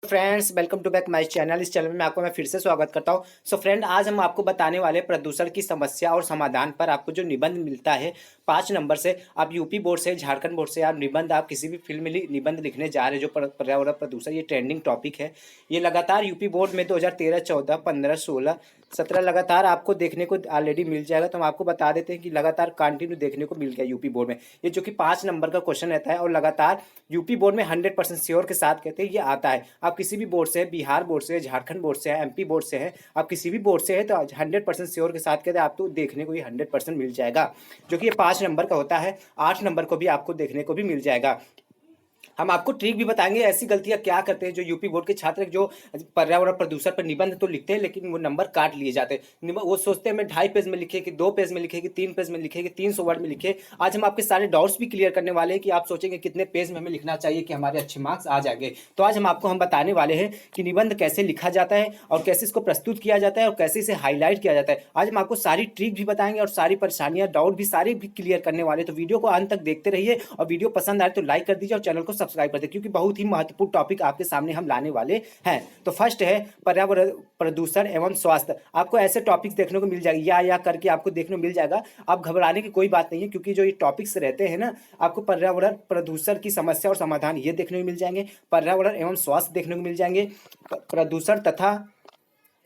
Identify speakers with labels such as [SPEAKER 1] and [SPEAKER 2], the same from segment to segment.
[SPEAKER 1] Friends, welcome to back my channel. इस channel में आपको मैं फिर से स्वागत करता हूं। सो फ्रेंड, आज हम आपको बताने वाले प्रदूषण की समस्या और समाधान पर आपको जो निबंध मिलता है 5 नंबर से। आप यूपी बोर्ड से, झारखंड बोर्ड से आप निबंध, आप किसी भी फील्ड में निबंध लिखने जा रहे हैं जो पर्यावरण प्रदूषण, ये ट्रेंडिंग टॉपिक है। ये लगातार यूपी बोर्ड में 2013, 14, 15, 16, 17 लगातार आपको देखने को ऑलरेडी मिल जाएगा। तो हम आपको बता देते हैं कि लगातार कंटिन्यू देखने को मिल गया यूपी बोर्ड में ये, जो कि 5 नंबर का क्वेश्चन रहता है और लगातार यूपी बोर्ड में 100% श्योर के साथ कहते हैं ये आता है। आप किसी भी बोर्ड से, बिहार बोर्ड से, झारखंड बोर्ड से, एमपी बोर्ड से है, आप किसी भी बोर्ड से है तो 100% श्योर के साथ कहते हैं आपको देखने को ये 100% मिल जाएगा, जो कि ये 5 नंबर का होता है। 8 नंबर को भी आपको देखने को भी मिल जाएगा। हम आपको ट्रिक भी बताएंगे, ऐसी गलतियां क्या करते हैं जो यूपी बोर्ड के छात्र जो पर्यावरण प्रदूषण पर निबंध तो लिखते हैं लेकिन वो नंबर काट लिए जाते हैं। वो सोचते हैं मैं 2.5 पेज में लिखे कि 2 पेज में लिखे कि 3 पेज में लिखे कि 300 वर्ड में लिखे। आज हम आपके सारे डाउट्स भी क्लियर करने वाले हैं कि आप सोचेंगे कितने पेज में हमें लिखना चाहिए कि हमारे अच्छे मार्क्स आ जाएंगे। तो आज हम बताने वाले हैं कि निबंध कैसे लिखा जाता है और कैसे इसको प्रस्तुत किया जाता है और कैसे इसे हाईलाइट किया जाता है। आज हम आपको सारी ट्रिक भी बताएंगे और सारी परेशानियां, डाउट भी सारे भी क्लियर करने वाले। तो वीडियो को अंत तक देखते रहिए और वीडियो पसंद आए तो लाइक कर दीजिए और चैनल को सब्सक्राइब कर दीजिए, क्योंकि बहुत ही महत्वपूर्ण टॉपिक आपके सामने हम लाने वाले हैं। तो फर्स्ट है पर्यावरण प्रदूषण एवं स्वास्थ्य। आपको ऐसे टॉपिक्स देखने को मिल जाएगा, या करके आपको देखने को मिल जाएगा। आप घबराने की कोई बात नहीं है, क्योंकि जो ये टॉपिक्स रहते हैं ना, आपको पर्यावरण प्रदूषण की समस्या और समाधान ये देखने को मिल जाएंगे, पर्यावरण एवं स्वास्थ्य देखने को मिल जाएंगे, प्रदूषण तथा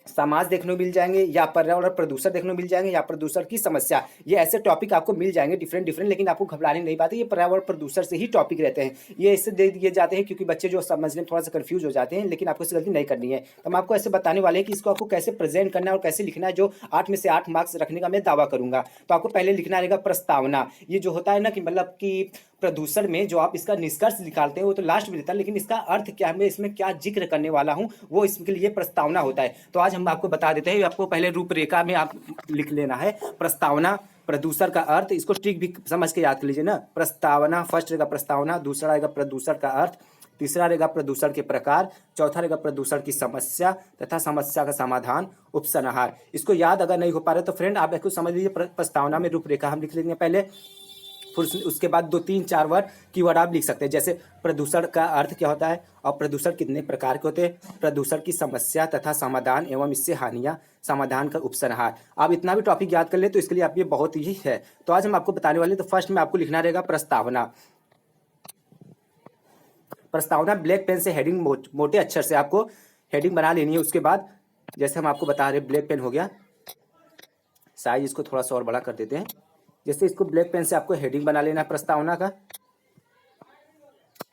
[SPEAKER 1] समाज देखने को मिल जाएंगे, या पर्यावरण प्रदूषण देखने को मिल जाएंगे, या प्रदूषण की समस्या। ये ऐसे टॉपिक आपको मिल जाएंगे डिफरेंट डिफरेंट, लेकिन आपको घबराने नहीं पाते। ये पर्यावरण प्रदूषण से ही टॉपिक रहते हैं। ये इससे दे दिए जाते हैं क्योंकि बच्चे जो समझने में थोड़ा सा कंफ्यूज हो जाते हैं, लेकिन आपको इससे गलती नहीं करनी है। तो हम आपको ऐसे बताने वाले हैं कि इसको आपको कैसे प्रेजेंट करना है और कैसे लिखना है, जो 8 में से 8 मार्क्स रखने का मैं दावा करूंगा। तो आपको पहले लिखना रहेगा प्रस्तावना। ये जो होता है ना कि मतलब कि प्रदूषण में जो आप इसका निष्कर्ष निकालते हैं वो तो लास्ट में देता है, लेकिन इसका अर्थ क्या है, मैं इसमें क्या जिक्र करने वाला हूं, वो इसके लिए प्रस्तावना होता है। तो आज हम आपको बता देते हैं। आपको पहले रूपरेखा में आप लिख लेना है प्रस्तावना, प्रदूषण का अर्थ। इसको ट्रिक भी समझ के याद कर लीजिए ना। प्रस्तावना, फर्स्ट रहेगा प्रस्तावना, दूसरा रहेगा प्रदूषण का अर्थ, तीसरा रहेगा प्रदूषण के प्रकार, चौथा रहेगा प्रदूषण की समस्या तथा समस्या का समाधान, उपसंहार। इसको याद अगर नहीं हो पा रहा तो फ्रेंड आप इसको समझ लीजिए। प्रस्तावना में रूपरेखा हम लिख लेंगे पहले, फिर उसके बाद 2 3 4 वर्ड कीवर्ड आप लिख सकते हैं, जैसे प्रदूषण का अर्थ क्या होता है और प्रदूषण कितने प्रकार के होते हैं, प्रदूषण की समस्या तथा समाधान एवं इससे हानियां, समाधान का उपसंहार। आप इतना भी टॉपिक याद कर ले तो इसके लिए आप ये बहुत ही है। तो आज हम आपको बताने वाले, तो फर्स्ट में आपको लिखना रहेगा प्रस्तावना। प्रस्तावना ब्लैक पेन से हेडिंग मोटे अक्षर से आपको हेडिंग बना लेनी है। उसके बाद जैसे हम आपको बता रहे, ब्लैक पेन हो गया, साइज इसको थोड़ा सा और बड़ा कर देते हैं। जैसे इसको ब्लैक पेन से आपको हेडिंग बना लेना है प्रस्तावना का।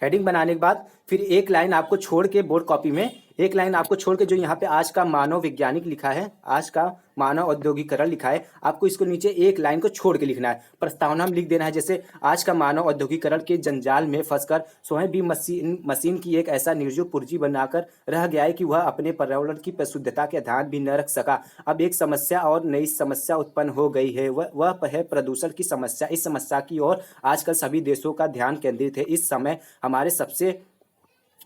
[SPEAKER 1] हेडिंग बनाने के बाद फिर एक लाइन आपको छोड़ के बोर्ड कॉपी में, एक लाइन आपको छोड़ के जो यहाँ पे आज का मानव वैज्ञानिक लिखा है, आज का मानव औद्योगिकरण लिखा है, आपको इसको नीचे एक लाइन को छोड़ के लिखना है। प्रस्तावना में लिख देना है जैसे आज का मानव औद्योगिकरण के जंजाल में फंसकर स्वयं भी मशीन की एक ऐसा निर्जीव पुर्जी बनाकर रह गया है कि वह अपने पर्यावरण की परिशुद्धता के ध्यान भी न रख सका। अब एक समस्या और नई समस्या उत्पन्न हो गई है, वह है प्रदूषण की समस्या। इस समस्या की ओर आजकल सभी देशों का ध्यान केंद्रित है। इस समय हमारे सबसे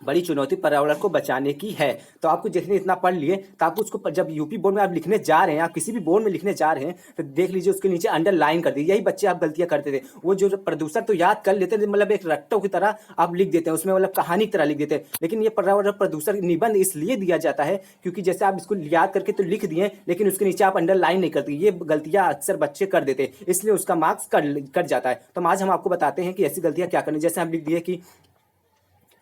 [SPEAKER 1] बड़ी चुनौती पर्यावरण को बचाने की है। तो आपको जितने इतना पढ़ लिए, तो आप उसको जब यूपी बोर्ड में आप लिखने जा रहे हैं, आप किसी भी बोर्ड में लिखने जा रहे हैं, तो देख लीजिए उसके नीचे अंडरलाइन कर दीजिए। यही बच्चे आप गलतियां करते थे, वो जो प्रदूषण तो याद कर लेते थे, मतलब एक रट्टों की तरह आप लिख देते हैं, उसमें मतलब कहानी की तरह लिख देते हैं। लेकिन ये पर्यावरण प्रदूषण निबंध इसलिए दिया जाता है क्योंकि जैसे आप इसको याद करके तो लिख दिए, लेकिन उसके नीचे आप अंडरलाइन नहीं करते। ये गलतियां अक्सर बच्चे कर देते हैं, इसलिए उसका मार्क्स कट जाता है। तो आज हम आपको बताते हैं कि ऐसी गलतियां क्या करनी। जैसे हम लिख दिए कि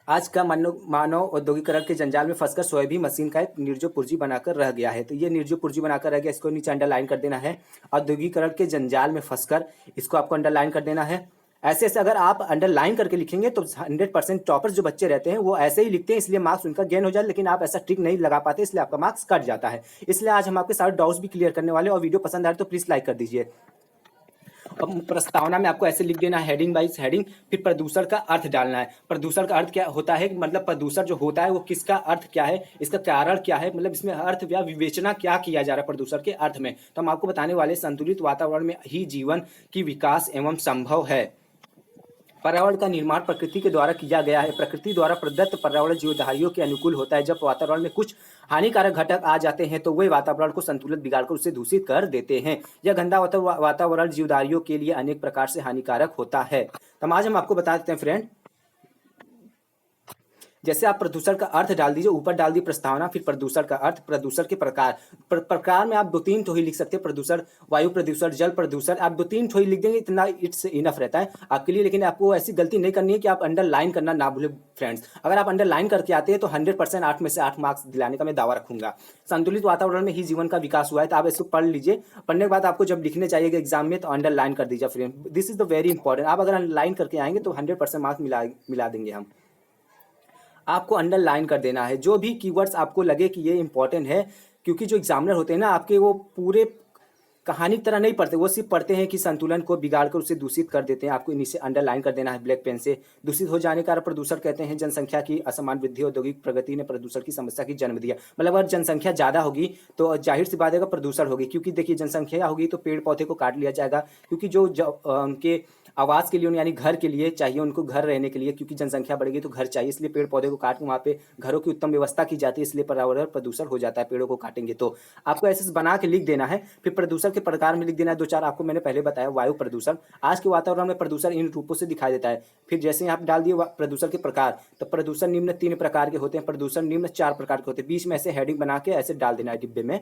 [SPEAKER 1] आज का मानव औद्योगिकरण के जंजाल में फंसकर सोए भी मशीन का एक निर्जीव पुर्जी बनाकर रह गया है। तो ये निर्जीव पुर्जी बनाकर रह गया, इसको नीचे अंडरलाइन कर देना है। औद्योगिकरण के जंजाल में फंसकर, इसको आपको अंडरलाइन कर देना है। ऐसे ऐसे अगर आप अंडरलाइन करके लिखेंगे तो 100% टॉपर्स जो बच्चे रहते हैं वो ऐसे ही लिखते हैं, इसलिए मार्क्स उनका गेन हो जाए। लेकिन आप ऐसा ट्रिक नहीं लगा पाते, इसलिए आपका मार्क्स कट जाता है। इसलिए आज हम आपके सारे डाउट्स भी क्लियर करने वाले, और वीडियो पसंद आए तो प्लीज लाइक कर दीजिए। अब प्रस्तावना में आपको ऐसे लिख देना है हेडिंग बाइज हेडिंग, फिर प्रदूषण का अर्थ डालना है। प्रदूषण का अर्थ क्या होता है, मतलब प्रदूषण जो होता है वो किसका अर्थ क्या है, इसका कारण क्या है, मतलब इसमें अर्थ या विवेचना क्या किया जा रहा है प्रदूषण के अर्थ में। तो हम आपको बताने वाले संतुलित वातावरण में ही जीवन की विकास एवं संभव है। पर्यावरण का निर्माण प्रकृति के द्वारा किया गया है। प्रकृति द्वारा प्रदत्त पर्यावरण जीवधारियों के अनुकूल होता है। जब वातावरण में कुछ हानिकारक घटक आ जाते हैं तो वे वातावरण को संतुलित बिगाड़कर उसे दूषित कर देते हैं। यह गंदा वातावरण जीवधारियों के लिए अनेक प्रकार से हानिकारक होता है। तो आज हम आपको बता देते हैं फ्रेंड, जैसे आप प्रदूषण का अर्थ डाल दीजिए, ऊपर डाल दी प्रस्तावना, फिर प्रदूषण का अर्थ, प्रदूषण के प्रकार। प्रकार में आप 2-3 ठो ही लिख सकते हैं, प्रदूषण, वायु प्रदूषण, जल प्रदूषण, आप 2-3 ठो ही लिख देंगे, इतना इट्स इनफ रहता है आपके लिए। लेकिन आपको ऐसी गलती नहीं करनी है कि आप अंडरलाइन करना ना भूलें फ्रेंड्स। अगर आप अंडरलाइन करके आते हैं तो 100% 8 में से 8 मार्क्स दिलाने का मैं दावा रखूंगा। संतुलित वातावरण में ही जीवन का विकास हुआ है, तो आप इसको पढ़ लीजिए। पढ़ने के बाद आपको जब लिखने चाहिएगा एग्जाम में तो अंडरलाइन कर दीजिए friend, this is the very important. आप अगर अंडरलाइन करके आएंगे तो 100% मार्क्स मिला देंगे हम। आपको अंडरलाइन कर देना है जो भी कीवर्ड्स आपको लगे कि ये इंपॉर्टेंट है, क्योंकि जो एग्जामिनर होते हैं ना आपके, वो पूरे कहानी की तरह नहीं पढ़ते, वो सिर्फ पढ़ते हैं कि संतुलन को बिगाड़ कर उसे दूषित कर देते हैं। आपको इन्हीं अंडरलाइन कर देना है ब्लैक पेन से। दूषित हो जाने का प्रदूषण कहते हैं जनसंख्या की असमान वृद्धि, औद्योगिक प्रगति ने प्रदूषण की समस्या की जन्म दिया। मतलब अगर जनसंख्या ज़्यादा होगी तो जाहिर सी बात है प्रदूषण होगी, क्योंकि देखिए जनसंख्या होगी तो पेड़ पौधे को काट लिया जाएगा, क्योंकि जो उनके आवास के लिए यानी घर के लिए चाहिए, उनको घर रहने के लिए, क्योंकि जनसंख्या बढ़ेगी तो घर चाहिए, इसलिए पेड़ पौधे को काट के वहाँ पे घरों की उत्तम व्यवस्था की जाती है, इसलिए पर्यावरण प्रदूषण हो जाता है पेड़ों को काटेंगे तो। आपको ऐसे बना के लिख देना है। फिर प्रदूषण के प्रकार में लिख देना है 2-4, आपको मैंने पहले बताया। वायु प्रदूषण, आज के वातावरण में प्रदूषण इन रूपों से दिखाई देता है। फिर जैसे आप डाल दिए प्रदूषण के प्रकार, तो प्रदूषण निम्न 3 प्रकार के होते हैं, प्रदूषण निम्न 4 प्रकार के होते हैं। बीच में ऐसे हेडिंग बना के ऐसे डाल देना है डिब्बे में।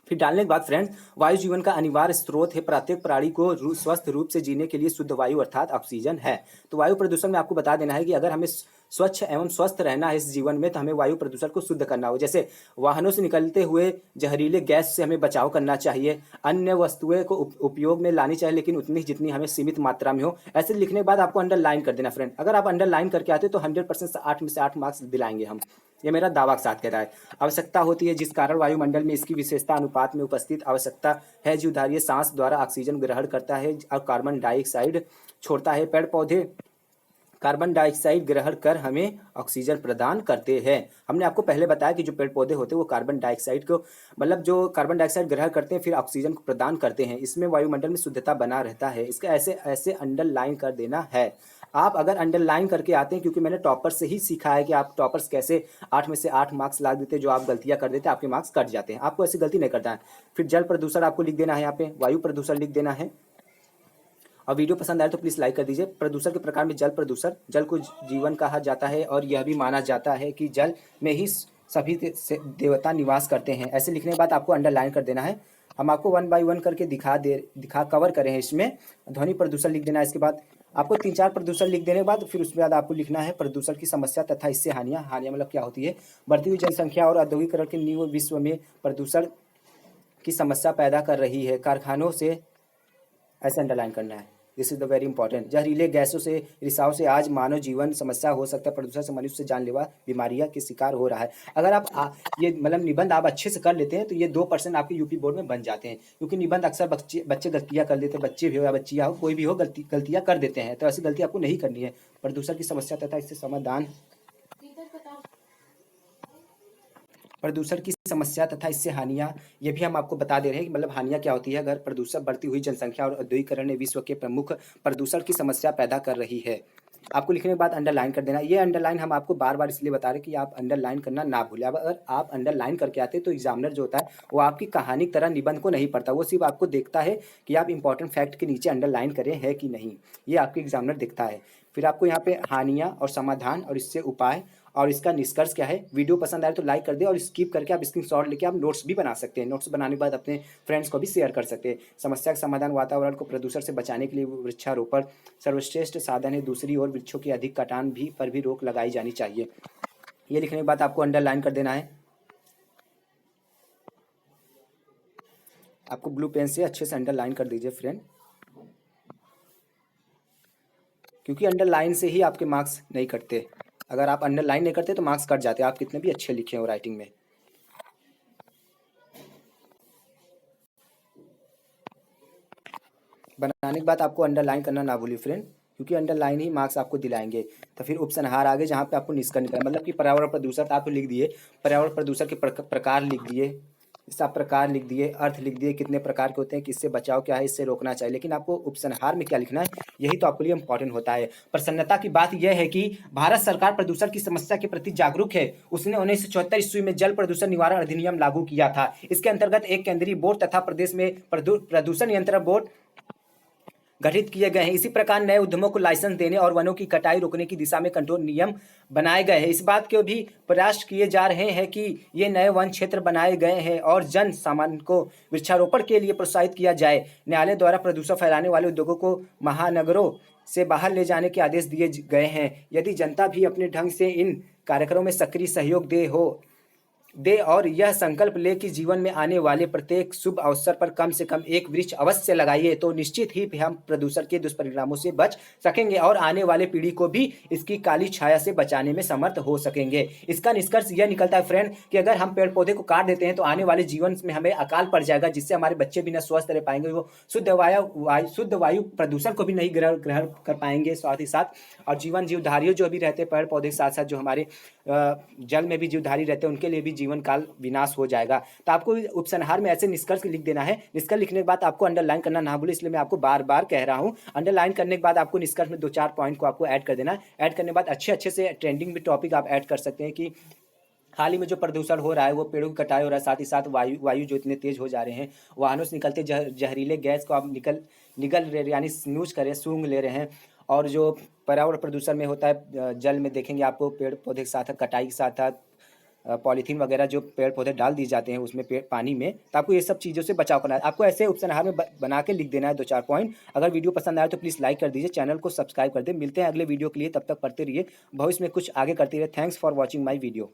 [SPEAKER 1] फिर डालने के बाद फ्रेंड्स, वायु जीवन का अनिवार्य स्रोत है, प्रत्येक प्राणी को स्वस्थ रूप से जीने के लिए शुद्ध वायु अर्थात ऑक्सीजन है। तो वायु प्रदूषण में आपको बता देना है कि अगर हमें स्वच्छ एवं स्वस्थ रहना है इस जीवन में, तो हमें वायु प्रदूषण को शुद्ध करना हो। जैसे वाहनों से निकलते हुए जहरीले गैस से हमें बचाव करना चाहिए, अन्य वस्तुएं को उपयोग में लानी चाहिए, लेकिन उतनी जितनी हमें सीमित मात्रा में हो। ऐसे लिखने के बाद आपको अंडरलाइन कर देना फ्रेंड। अगर आप अंडरलाइन करके आते तो 100% 8 में से 8 मार्क्स दिलाएंगे हम, ये मेरा दावा के साथ कह रहा है। आवश्यकता होती है जिस कारण वायुमंडल में इसकी विशेषता अनुपात में उपस्थित आवश्यकता है, जीवधारी सांस द्वारा ऑक्सीजन ग्रहण करता है और कार्बन डाइऑक्साइड छोड़ता है। पेड़ पौधे कार्बन डाइऑक्साइड ग्रहण कर हमें ऑक्सीजन प्रदान करते हैं। हमने आपको पहले बताया कि जो पेड़ पौधे होते हैं वो कार्बन डाइऑक्साइड को, मतलब जो कार्बन डाइऑक्साइड ग्रहण करते हैं फिर ऑक्सीजन को प्रदान करते हैं, इसमें वायुमंडल में शुद्धता बना रहता है। इसका ऐसे ऐसे अंडरलाइन कर देना है। आप अगर अंडरलाइन करके आते हैं, क्योंकि मैंने टॉपर से ही सीखा है कि आप टॉपर्स कैसे 8 में से 8 मार्क्स ला देते हैं, जो आप गलतियां कर देते हैं आपके मार्क्स कट जाते हैं। आपको ऐसी गलती नहीं करता है। फिर जल प्रदूषण आपको लिख देना है, यहाँ पे वायु प्रदूषण लिख देना है। और वीडियो पसंद आए तो प्लीज़ लाइक कर दीजिए। प्रदूषण के प्रकार में जल प्रदूषण, जल को जीवन कहा जाता है और यह भी माना जाता है कि जल में ही सभी देवता निवास करते हैं। ऐसे लिखने के बाद आपको अंडरलाइन कर देना है। हम आपको 1 बाय 1 करके दिखा कवर करें हैं इसमें। ध्वनि प्रदूषण लिख देना है। इसके बाद आपको 3-4 प्रदूषण लिख देने के बाद फिर उसके बाद आपको लिखना है प्रदूषण की समस्या तथा इससे हानियाँ। हानियाँ मतलब क्या होती है? बढ़ती हुई जनसंख्या और औद्योगिकरण की नींव विश्व में प्रदूषण की समस्या पैदा कर रही है। कारखानों से, ऐसे अंडरलाइन करना है, this is the very important. जहरीले गैसों से, रिसाव से आज मानव जीवन समस्या हो सकता है। प्रदूषण से मनुष्य जानलेवा बीमारियां के शिकार हो रहा है। अगर आप ये मतलब निबंध आप अच्छे से कर लेते हैं तो ये 2% आपके यूपी बोर्ड में बन जाते हैं, क्योंकि निबंध अक्सर बच्चे गलतियां कर देते हैं, बच्चे भी हो या बच्चियां हो, कोई भी हो गलतियां कर देते हैं, तो ऐसी गलती आपको नहीं करनी है। प्रदूषण की समस्या तथा इससे समाधान, प्रदूषण की समस्या तथा इससे हानियां, ये भी हम आपको बता दे रहे हैं कि मतलब हानियां क्या होती है अगर प्रदूषण, बढ़ती हुई जनसंख्या और औद्योगिकरण ने विश्व के प्रमुख प्रदूषण की समस्या पैदा कर रही है। आपको लिखने के बाद अंडरलाइन कर देना। ये अंडरलाइन हम आपको बार बार इसलिए बता रहे हैं कि आप अंडरलाइन करना ना भूलें। अब अगर आप अंडरलाइन करके आते तो एग्जामिनर जो होता है वो आपकी कहानी की तरह निबंध को नहीं पढ़ता, वो सिर्फ आपको देखता है कि आप इंपॉर्टेंट फैक्ट के नीचे अंडरलाइन करें है कि नहीं, ये आपके एग्जामिनर देखता है। फिर आपको यहाँ पे हानियाँ और समाधान और इससे उपाय और इसका निष्कर्ष क्या है। वीडियो पसंद आए तो लाइक कर दे और स्किप करके आप स्क्रीनशॉट लेके आप नोट्स भी बना सकते हैं। नोट्स बनाने के बाद अपने फ्रेंड्स को भी शेयर कर सकते हैं। समस्या का समाधान, वातावरण को प्रदूषण से बचाने के लिए वृक्षारोपण सर्वश्रेष्ठ साधन है। दूसरी ओर वृक्षों की अधिक कटान भी पर भी रोक लगाई जानी चाहिए। ये लिखने के बाद आपको अंडरलाइन कर देना है। आपको ब्लू पेन से अच्छे से अंडरलाइन कर दीजिए फ्रेंड, क्योंकि अंडरलाइन से ही आपके मार्क्स नहीं कटते। अगर आप अंडरलाइन नहीं करते तो मार्क्स कट जाते, आप कितने भी अच्छे लिखे हो राइटिंग में। बनाने के बाद आपको अंडरलाइन करना ना भूलिए फ्रेंड, क्योंकि अंडरलाइन ही मार्क्स आपको दिलाएंगे। तो फिर उपसंहार आगे जहाँ पे आपको निष्कर्ष निकालना, मतलब कि पर्यावरण प्रदूषण आपको लिख दिए, पर्यावरण प्रदूषण के प्रकार लिख दिए, इसका प्रकार लिख दिए, अर्थ लिख दिए, कितने प्रकार के होते हैं, किससे बचाव क्या है, इससे रोकना चाहिए। लेकिन आपको उपसंहार में क्या लिखना है, यही तो आपके लिए इंपॉर्टेंट होता है। प्रसन्नता की बात यह है कि भारत सरकार प्रदूषण की समस्या के प्रति जागरूक है। उसने 1974 ईस्वी में जल प्रदूषण निवारण अधिनियम लागू किया था। इसके अंतर्गत एक केंद्रीय बोर्ड तथा प्रदेश में प्रदूषण नियंत्रण बोर्ड गठित किए गए हैं। इसी प्रकार नए उद्यमों को लाइसेंस देने और वनों की कटाई रोकने की दिशा में कठोर नियम बनाए गए हैं। इस बात के भी प्रयास किए जा रहे हैं कि ये नए वन क्षेत्र बनाए गए हैं और जन सामान्य को वृक्षारोपण के लिए प्रोत्साहित किया जाए। न्यायालय द्वारा प्रदूषण फैलाने वाले उद्योगों को महानगरों से बाहर ले जाने के आदेश दिए गए हैं। यदि जनता भी अपने ढंग से इन कार्यक्रमों में सक्रिय सहयोग दे और यह संकल्प ले कि जीवन में आने वाले प्रत्येक शुभ अवसर पर कम से कम एक वृक्ष अवश्य लगाइए, तो निश्चित ही हम प्रदूषण के दुष्परिणामों से बच सकेंगे और आने वाले पीढ़ी को भी इसकी काली छाया से बचाने में समर्थ हो सकेंगे। इसका निष्कर्ष यह निकलता है फ्रेंड कि अगर हम पेड़ पौधे को काट देते हैं तो आने वाले जीवन में हमें अकाल पड़ जाएगा, जिससे हमारे बच्चे भी न स्वस्थ रह पाएंगे, वो शुद्ध वायु प्रदूषण को भी नहीं ग्रहण कर पाएंगे। साथ ही साथ और जीवधारियों जो भी रहते हैं पेड़ पौधे के साथ साथ जो हमारे जल में भी जीवधारी रहते हैं उनके लिए भी जीवन काल विनाश हो जाएगा। तो आपको उपसंहार में ऐसे निष्कर्ष लिख देना है। निष्कर्ष लिखने के बाद आपको अंडरलाइन करना ना भूले, इसलिए मैं आपको बार बार कह रहा हूं। अंडरलाइन करने के बाद आपको निष्कर्ष में 2-4 पॉइंट को आपको ऐड कर देना है। ऐड करने के बाद अच्छे से ट्रेंडिंग में टॉपिक आप ऐड कर सकते हैं कि हाल ही में जो प्रदूषण हो रहा है वो पेड़ों की कटाई हो रहा है, साथ ही साथ वायु जो इतने तेज हो जा रहे हैं, वाहनों से निकलते जहरीले गैस को आप निगल रहे यानी स्नूज कर रहे हैं, सूंघ ले रहे हैं। और जो पर्यावरण प्रदूषण में होता है जल में देखेंगे आपको पेड़ पौधे के साथ कटाई के साथ साथ पॉलीथीन वगैरह जो पेड़ पौधे डाल दिए जाते हैं उसमें पानी में, तो आपको ये सब चीज़ों से बचाव करना है। आपको ऐसे उपसंहार में बना के लिख देना है 2-4 पॉइंट। अगर वीडियो पसंद आए तो प्लीज़ लाइक कर दीजिए, चैनल को सब्सक्राइब कर दें। मिलते हैं अगले वीडियो के लिए, तब तक पढ़ते रहिए, भविष्य में कुछ आगे करते रहिए। Thanks for watching my video.